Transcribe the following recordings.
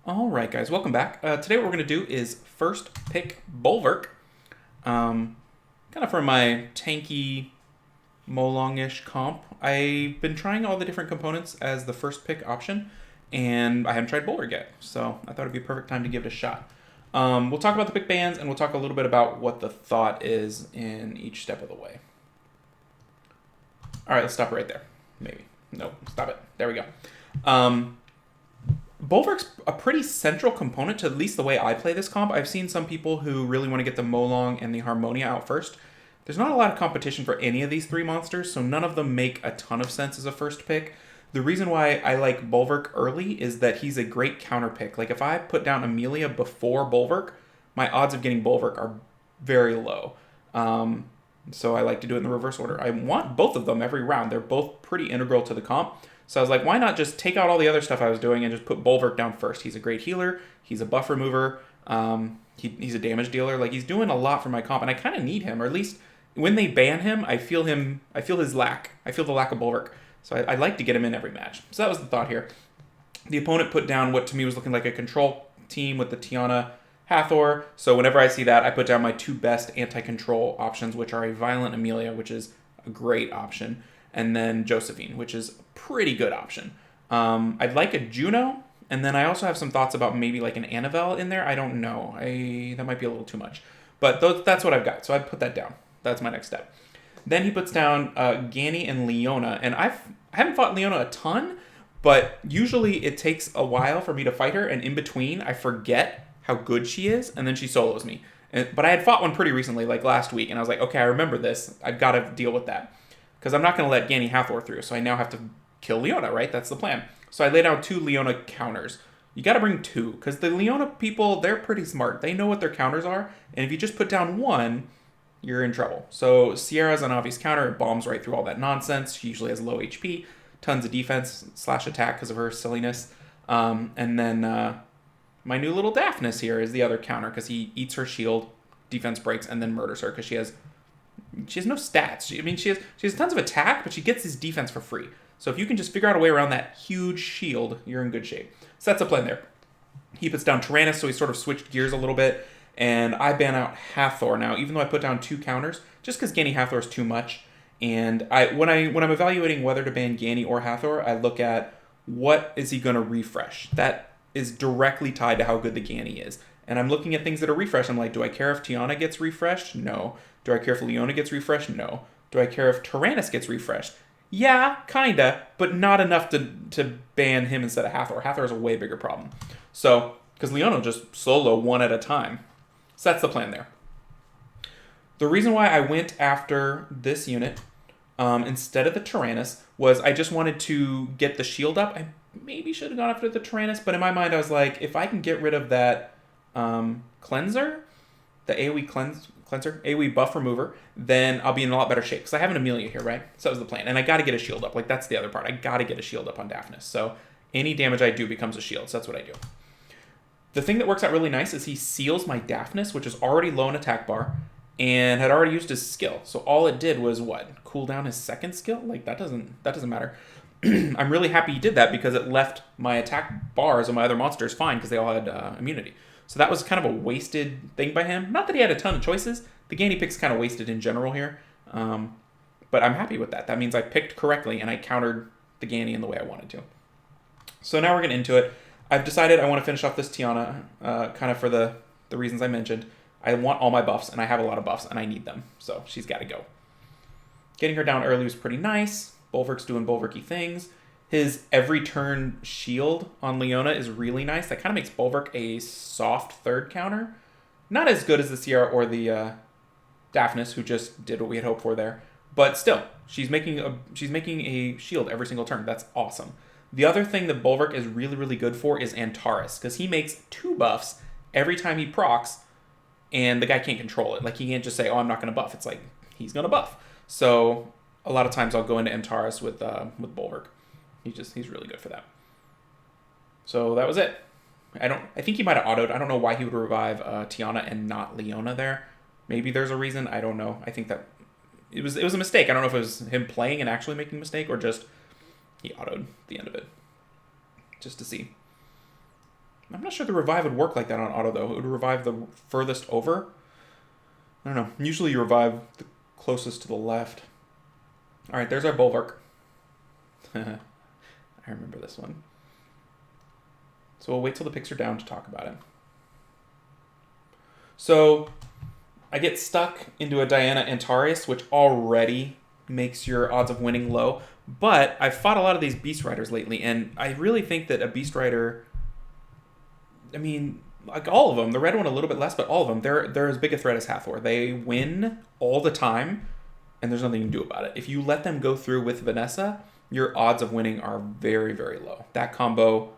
Alright guys, welcome back. Today what we're going to do is first pick Bulwark. Kind of for my tanky Molong-ish comp. I've been trying all the different components as the first pick option, and I haven't tried Bulwark yet, so I thought it'd be a perfect time to give it a shot. We'll talk about the pick bands, and we'll talk a little bit about what the thought is in each step of the way. Alright, let's stop right there. Maybe. Nope, stop it. There we go. Bulwark's a pretty central component to at least the way I play this comp. I've seen some people who really want to get the Molong and the Harmonia out first. There's not a lot of competition for any of these three monsters, so none of them make a ton of sense as a first pick. The reason why I like Bulwark early is that he's a great counter pick. Like if I put down Amelia before Bulwark, my odds of getting Bulwark are very low. So I like to do it in the reverse order. I want both of them every round. They're both pretty integral to the comp. So I was like, why not just take out all the other stuff I was doing and just put Bulwark down first? He's a great healer. He's a buff remover. He's a damage dealer. Like he's doing a lot for my comp, and I kind of need him. Or at least when they ban him, I feel his lack. I feel the lack of Bulwark. So I like to get him in every match. So that was the thought here. The opponent put down what to me was looking like a control team with the Tiana Hathor. So whenever I see that, I put down my two best anti-control options, which are a Violent Amelia, which is a great option, and then Josephine, which is a pretty good option. I'd like a Juno, and then I also have some thoughts about maybe like an Annabelle in there. I don't know. That might be a little too much. But that's what I've got, so I'd put that down. That's my next step. Then he puts down Gani and Leona, and I haven't fought Leona a ton, but usually it takes a while for me to fight her, and in between I forget how good she is, and then she solos me. But I had fought one pretty recently, like last week, and I was like, okay, I remember this. I've got to deal with that. Because I'm not going to let Gani Hathor through, so I now have to kill Leona, right? That's the plan. So I lay down two Leona counters. You got to bring two, because the Leona people, they're pretty smart. They know what their counters are, and if you just put down one, you're in trouble. So Sierra's an obvious counter. It bombs right through all that nonsense. She usually has low HP, tons of defense / attack because of her silliness. And then my new little Daphnis here is the other counter, because he eats her shield, defense breaks, and then murders her, because she has no stats. She has tons of attack, but she gets his defense for free. So if you can just figure out a way around that huge shield, you're in good shape. So that's the plan there. He puts down Tyrannus, so he sort of switched gears a little bit, and I ban out Hathor now, even though I put down two counters, just because Gani Hathor is too much. And when I'm evaluating whether to ban Gani or Hathor, I look at what is he going to refresh. That is directly tied to how good the Gani is. And I'm looking at things that are refreshed. I'm like, do I care if Tiana gets refreshed? No. Do I care if Leona gets refreshed? No. Do I care if Tyrannus gets refreshed? Yeah, kinda, but not enough to ban him instead of Hathor. Hathor is a way bigger problem. So, because Leona will just solo one at a time. So that's the plan there. The reason why I went after this unit instead of the Tyrannus was I just wanted to get the shield up. I maybe should have gone after the Tyrannus, but in my mind I was like, if I can get rid of that cleanser, the AoE cleanser, AoE buff remover, then I'll be in a lot better shape. Because I have an Amelia here, right? So that was the plan. And I got to get a shield up. Like, that's the other part. I got to get a shield up on Daphnis. So any damage I do becomes a shield. So that's what I do. The thing that works out really nice is he seals my Daphnis, which is already low in attack bar, and had already used his skill. So all it did was, what? Cool down his second skill? Like, that doesn't matter. I'm really happy he did that because it left my attack bars of my other monsters fine because they all had immunity. So that was kind of a wasted thing by him. Not that he had a ton of choices. The Gani pick's kind of wasted in general here. But I'm happy with that. That means I picked correctly and I countered the Gani in the way I wanted to. So now we're getting into it. I've decided I want to finish off this Tiana kind of for the reasons I mentioned. I want all my buffs, and I have a lot of buffs, and I need them. So she's got to go. Getting her down early was pretty nice. Bulwark's doing Bulwarky things. His every turn shield on Leona is really nice. That kind of makes Bulwark a soft third counter. Not as good as the Sierra or the Daphnis, who just did what we had hoped for there. But still, she's making a shield every single turn. That's awesome. The other thing that Bulwark is really, really good for is Antares, because he makes two buffs every time he procs, and the guy can't control it. Like, he can't just say, oh, I'm not going to buff. It's like, he's going to buff. So a lot of times I'll go into Antares with Bulwark. He's really good for that. So that was it. I think he might have autoed. I don't know why he would revive Tiana and not Leona there. Maybe there's a reason. I don't know. I think that it was a mistake. I don't know if it was him playing and actually making a mistake or just he autoed the end of it. Just to see. I'm not sure the revive would work like that on auto, though. It would revive the furthest over. I don't know. Usually you revive the closest to the left. All right, there's our Bulwark. I remember this one. So we'll wait till the picks are down to talk about it. So I get stuck into a Diana Antares, which already makes your odds of winning low. But I've fought a lot of these Beast Riders lately, and I really think that a Beast Rider, I mean, like all of them, the red one a little bit less, but all of them, they're as big a threat as Hathor. They win all the time, and there's nothing you can do about it. If you let them go through with Vanessa, your odds of winning are very, very low. That combo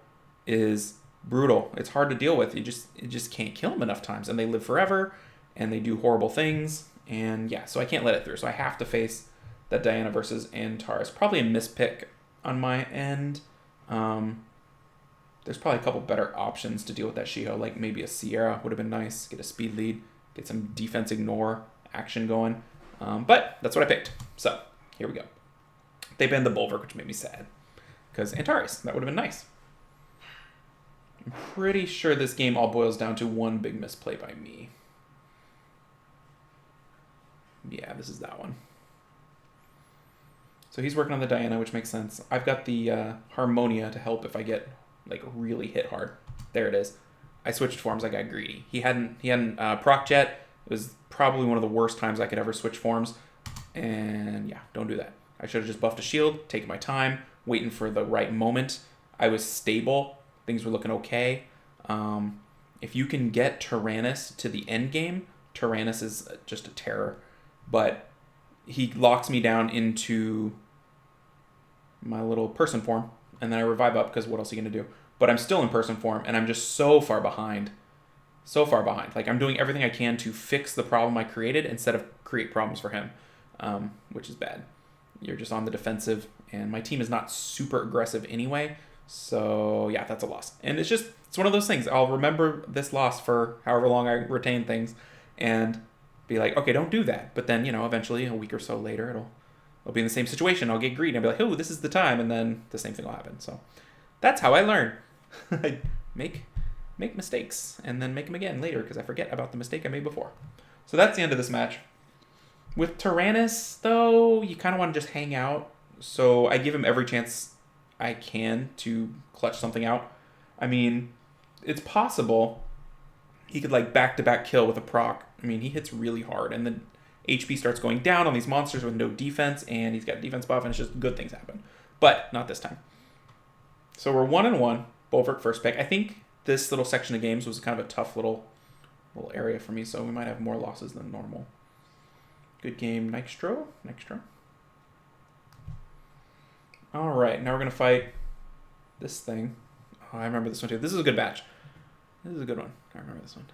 is brutal. It's hard to deal with. You just can't kill them enough times, and they live forever, and they do horrible things, and yeah, so I can't let it through. So I have to face that Diana versus Antares. Probably a mispick on my end. There's probably a couple better options to deal with that Shiho, like maybe a Sierra would have been nice. Get a speed lead, get some defense ignore action going. But that's what I picked. So here we go. They banned the Bulwark, which made me sad. Because Antares, that would have been nice. I'm pretty sure this game all boils down to one big misplay by me. Yeah, this is that one. So he's working on the Diana, which makes sense. I've got the Harmonia to help if I get like really hit hard. There it is. I switched forms. I got greedy. He hadn't proc yet. It was probably one of the worst times I could ever switch forms. And yeah, don't do that. I should have just buffed a shield, taken my time, waiting for the right moment. I was stable. Things were looking okay. If you can get Tyrannus to the end game, Tyrannus is just a terror. But he locks me down into my little person form, and then I revive up because what else are you going to do? But I'm still in person form, and I'm just so far behind. So far behind. Like, I'm doing everything I can to fix the problem I created instead of create problems for him, which is bad. You're just on the defensive, and my team is not super aggressive anyway. So, yeah, that's a loss. And it's one of those things. I'll remember this loss for however long I retain things and be like, okay, don't do that. But then, eventually, a week or so later, I'll be in the same situation. I'll get greedy and I'll be like, oh, this is the time. And then the same thing will happen. So that's how I learn. I make mistakes and then make them again later because I forget about the mistake I made before. So that's the end of this match. With Tyrannus, though, you kind of want to just hang out. So I give him every chance I can to clutch something out. I mean, it's possible he could like back-to-back kill with a proc. I mean, he hits really hard, and then HP starts going down on these monsters with no defense, and he's got defense buff, and it's just good things happen. But not this time. So we're 1-1, Bulwark first pick. I think this little section of games was kind of a tough little area for me, so we might have more losses than normal. Good game, Nitro. All right, now we're going to fight this thing. Oh, I remember this one too. This is a good batch. This is a good one. I remember this one.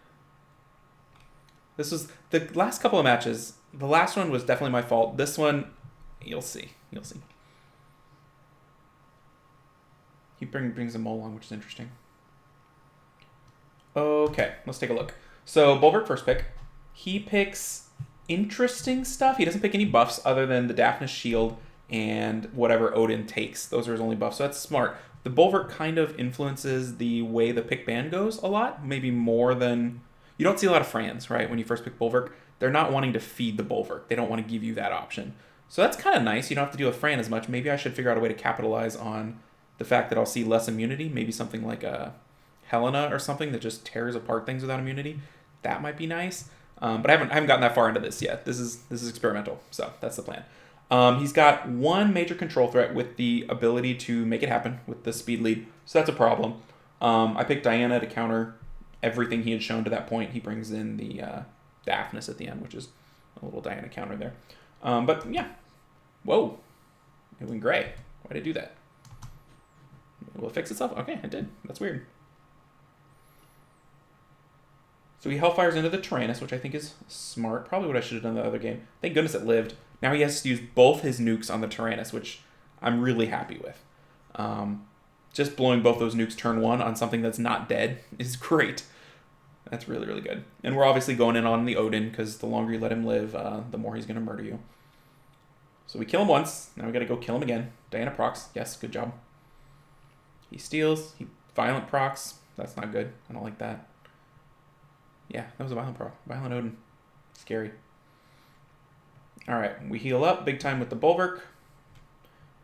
This was the last couple of matches. The last one was definitely my fault. This one, you'll see. He brings a mole along, which is interesting. Okay, let's take a look. So, Bulwark first pick. He picks interesting stuff. He doesn't pick any buffs other than the Daphnis shield and whatever Odin takes. Those are his only buffs, so that's smart. The Bulwark kind of influences the way the pick ban goes a lot, maybe more than... You don't see a lot of Frans, right, when you first pick Bulwark. They're not wanting to feed the Bulwark. They don't want to give you that option. So that's kind of nice. You don't have to deal with Fran as much. Maybe I should figure out a way to capitalize on the fact that I'll see less immunity. Maybe something like a Helena or something that just tears apart things without immunity. That might be nice. But I haven't gotten that far into this yet. This is experimental, so that's the plan. He's got one major control threat with the ability to make it happen with the speed lead, so that's a problem. I picked Diana to counter everything he had shown to that point. He brings in the Daphnis at the end, which is a little Diana counter there. But yeah, whoa, it went gray. Why did it do that? Will it fix itself? Okay, it did. That's weird. So he Hellfires into the Tyrannus, which I think is smart. Probably what I should have done the other game. Thank goodness it lived. Now he has to use both his nukes on the Tyrannus, which I'm really happy with. Just blowing both those nukes turn one on something that's not dead is great. That's really, really good. And we're obviously going in on the Odin, because the longer you let him live, the more he's going to murder you. So we kill him once. Now we got to go kill him again. Diana procs. Yes, good job. He steals. He violent procs. That's not good. I don't like that. Yeah, that was a Violent Pro. Violent Odin. Scary. Alright, we heal up big time with the Bulwark.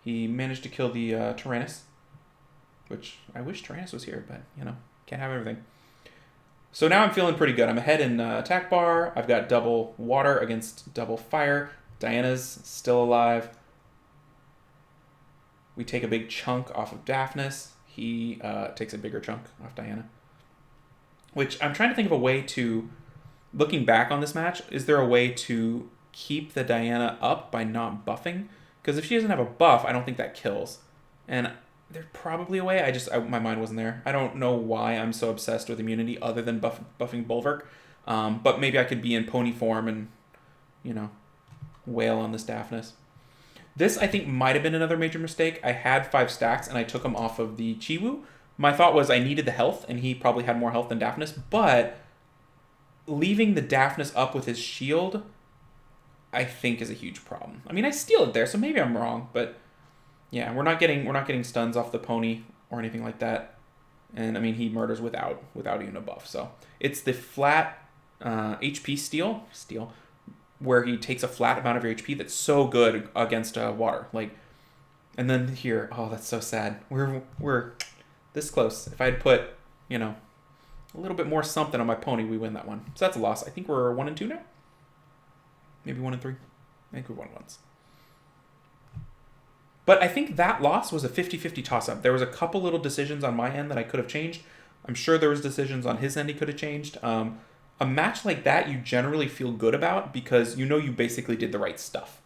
He managed to kill the Tyrannus. Which, I wish Tyrannus was here, but, you know, can't have everything. So now I'm feeling pretty good. I'm ahead in attack bar. I've got double water against double fire. Diana's still alive. We take a big chunk off of Daphnis. He takes a bigger chunk off Diana. Which I'm trying to think of a way to, looking back on this match, is there a way to keep the Diana up by not buffing? Because if she doesn't have a buff, I don't think that kills. And there's probably a way. My mind wasn't there. I don't know why I'm so obsessed with immunity other than buffing Bulwark. But maybe I could be in pony form and, you know, wail on this Daphnis. This, I think, might have been another major mistake. I had 5 stacks, and I took him off of the Chiwu. My thought was I needed the health, and he probably had more health than Daphnis. But leaving the Daphnis up with his shield, I think, is a huge problem. I mean, I steal it there, so maybe I'm wrong, but... yeah, we're not getting stuns off the pony or anything like that. And I mean, he murders without even a buff. So it's the flat HP steal, where he takes a flat amount of your HP that's so good against water. Like, and then here, oh, that's so sad. We're this close. If I had put, you know, a little bit more something on my pony, we win that one. So that's a loss. I think we're 1-2 now. Maybe 1-3. I think we won once. But I think that loss was a 50-50 toss-up. There was a couple little decisions on my end that I could have changed. I'm sure there was decisions on his end he could have changed. A match like that you generally feel good about because you know you basically did the right stuff.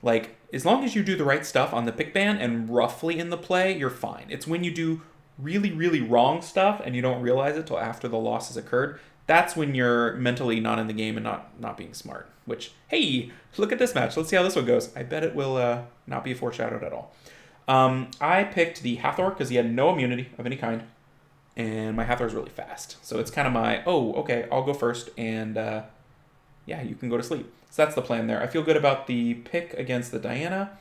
Like, as long as you do the right stuff on the pick ban and roughly in the play, you're fine. It's when you do really, really wrong stuff and you don't realize it till after the loss has occurred. That's when you're mentally not in the game and not being smart. Which, hey, look at this match. Let's see how this one goes. I bet it will not be a foreshadowed at all. I picked the Hathor because he had no immunity of any kind. And my Hathor is really fast. So it's kind of my, oh, okay, I'll go first. And yeah, you can go to sleep. So that's the plan there. I feel good about the pick against the Diana.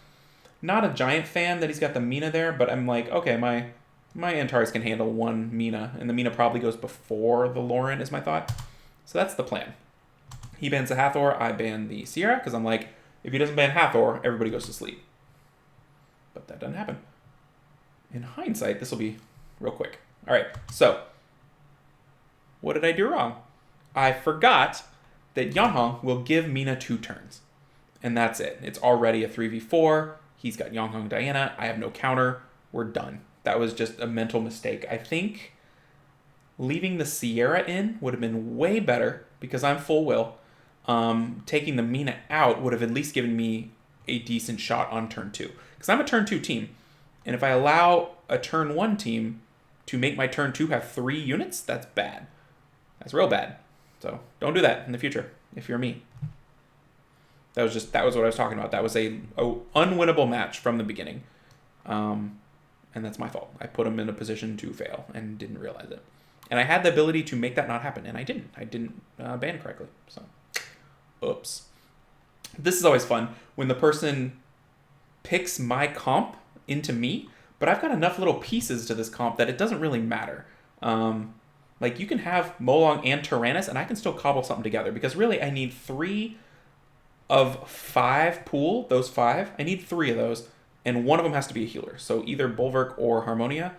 Not a giant fan that he's got the Mina there. But I'm like, okay, my Antares can handle one Mina. And the Mina probably goes before the Lauren is my thought. So that's the plan. He bans the Hathor, I ban the Sierra, because I'm like, if he doesn't ban Hathor, everybody goes to sleep. But that doesn't happen. In hindsight, this will be real quick. All right, so what did I do wrong? I forgot that Yanhong will give Mina 2 turns. And that's it. It's already a 3v4. He's got Yanhong Diana. I have no counter. We're done. That was just a mental mistake. I think leaving the Sierra in would have been way better because I'm full will. Taking the Mina out would have at least given me a decent shot on turn 2. Because I'm a turn 2 team. And if I allow a turn 1 team to make my turn 2 have 3 units, that's bad. That's real bad. So don't do that in the future if you're me. That was what I was talking about. That was a unwinnable match from the beginning. And that's my fault. I put him in a position to fail and didn't realize it. And I had the ability to make that not happen, and I didn't. I didn't ban correctly. So, oops. This is always fun when the person picks my comp into me, but I've got enough little pieces to this comp that it doesn't really matter. Like, you can have Molong and Tyrannus, and I can still cobble something together, because really I need 3 of 5 pool, those 5. I need 3 of those, and one of them has to be a healer. So either Bulwark or Harmonia.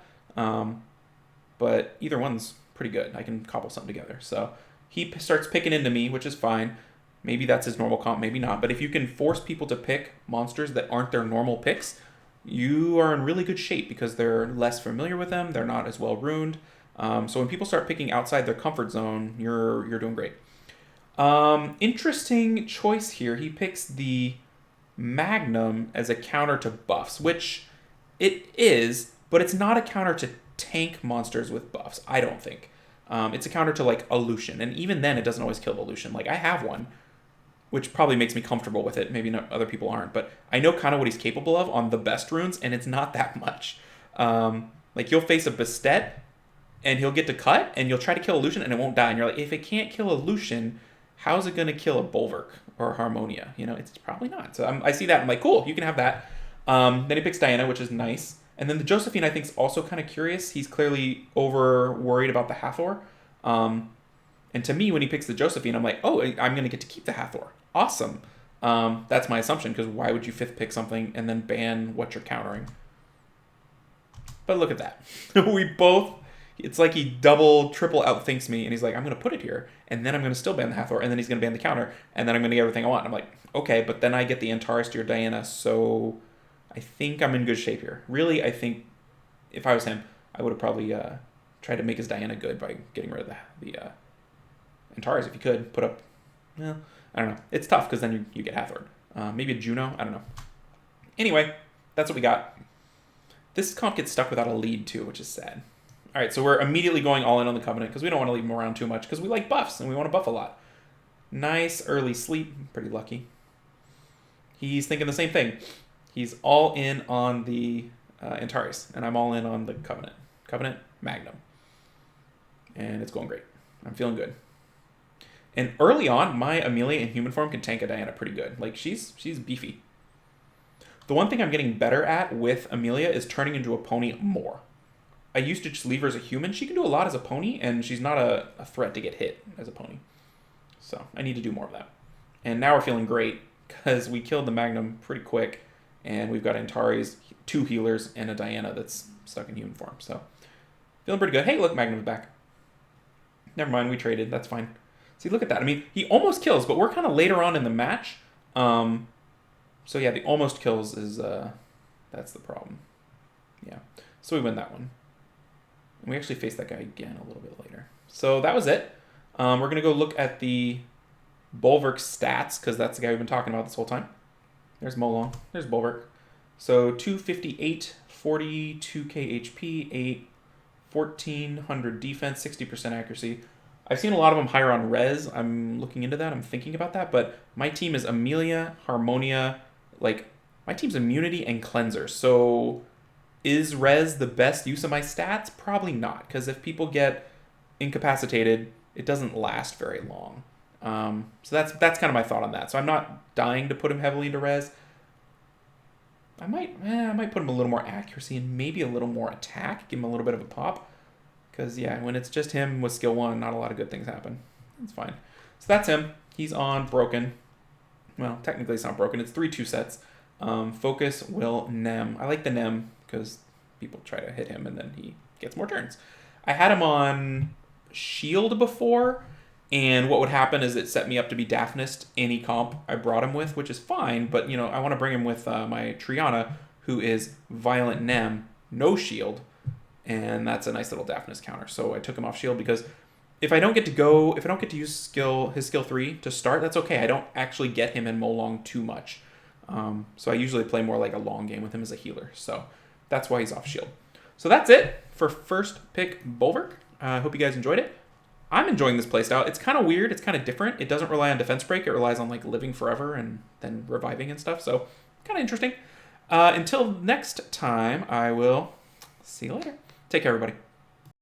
But either one's pretty good. I can cobble something together. So he starts picking into me, which is fine. Maybe that's his normal comp, maybe not. But if you can force people to pick monsters that aren't their normal picks, you are in really good shape because they're less familiar with them. They're not as well runed. So when people start picking outside their comfort zone, you're doing great. Interesting choice here. He picks the Magnum as a counter to buffs, which it is, but it's not a counter to tank monsters with buffs, I don't think. It's a counter to, like, Illusion, and even then it doesn't always kill Illusion. Like, I have one, which probably makes me comfortable with it. Maybe not, other people aren't, but I know kind of what he's capable of on the best runes, and it's not that much. Like, you'll face a Bastet, and he'll get to cut, and you'll try to kill Illusion, and it won't die, and you're like, if it can't kill Illusion, how's it going to kill a Bulwark or Harmonia? You know, it's probably not. So I see that, I'm like, cool, you can have that. Then he picks Diana, which is nice. And then the Josephine, I think, is also kind of curious. He's clearly over worried about the Hathor. And to me, when he picks the Josephine, I'm like, oh, I'm going to get to keep the Hathor. Awesome. That's my assumption, because why would you 5th pick something and then ban what you're countering? But look at that. We both, it's like he double, triple outthinks me, and he's like, I'm going to put it here, and then I'm going to still ban the Hathor, and then he's going to ban the counter, and then I'm going to get everything I want. I'm like, okay, but then I get the Antares to your Diana, so I think I'm in good shape here. Really, I think if I was him, I would have probably tried to make his Diana good by getting rid of the Antares if you could. Put up, well, I don't know. It's tough because then you get Hathor. Maybe a Juno, I don't know. Anyway, that's what we got. This comp gets stuck without a lead too, which is sad. All right, so we're immediately going all in on the Covenant because we don't want to leave him around too much because we like buffs and we want to buff a lot. Nice early sleep. Pretty lucky. He's thinking the same thing. He's all in on the Antares, and I'm all in on the Covenant. Covenant, Magnum. And it's going great. I'm feeling good. And early on, my Amelia in human form can tank a Diana pretty good. Like, she's beefy. The one thing I'm getting better at with Amelia is turning into a pony more. I used to just leave her as a human. She can do a lot as a pony, and she's not a threat to get hit as a pony. So I need to do more of that. And now we're feeling great, because we killed the Magnum pretty quick, and we've got Antares, 2 healers, and a Diana that's stuck in human form. So feeling pretty good. Hey, look, Magnum's back. Never mind, we traded. That's fine. See, look at that. I mean, he almost kills, but we're kind of later on in the match. So yeah, the almost kills is, that's the problem. Yeah. So we win that one. And we actually face that guy again a little bit later. So that was it. We're going to go look at the Bulwark stats, because that's the guy we've been talking about this whole time. There's Molong. There's Bulwark. So 258, 42k HP, 8, 1400 defense, 60% accuracy. I've seen a lot of them higher on res. I'm looking into that. I'm thinking about that. But my team is Amelia, Harmonia. Like, my team's immunity and cleanser. So is res the best use of my stats? Probably not. Because if people get incapacitated, it doesn't last very long. So that's kind of my thought on that. So I'm not dying to put him heavily into res. I might put him a little more accuracy and maybe a little more attack. Give him a little bit of a pop. Because, yeah, when it's just him with skill 1, not a lot of good things happen. It's fine. So that's him. He's on broken. Well, technically it's not broken. It's 3-2 sets. Focus, will, Nem. I like the Nem because people try to hit him and then he gets more turns. I had him on shield before, and what would happen is it set me up to be Daphnis any comp I brought him with, which is fine, but, you know, I want to bring him with my Triana, who is Violent Nem, no shield. And that's a nice little Daphnis counter. So I took him off shield because if I don't get to use his skill 3 to start, that's okay. I don't actually get him in Molong too much. So I usually play more like a long game with him as a healer. So that's why he's off shield. So that's it for first pick Bulwark. I hope you guys enjoyed it. I'm enjoying this playstyle. It's kind of weird. It's kind of different. It doesn't rely on defense break. It relies on like living forever and then reviving and stuff. So kind of interesting. Until next time, I will see you later. Take care, everybody.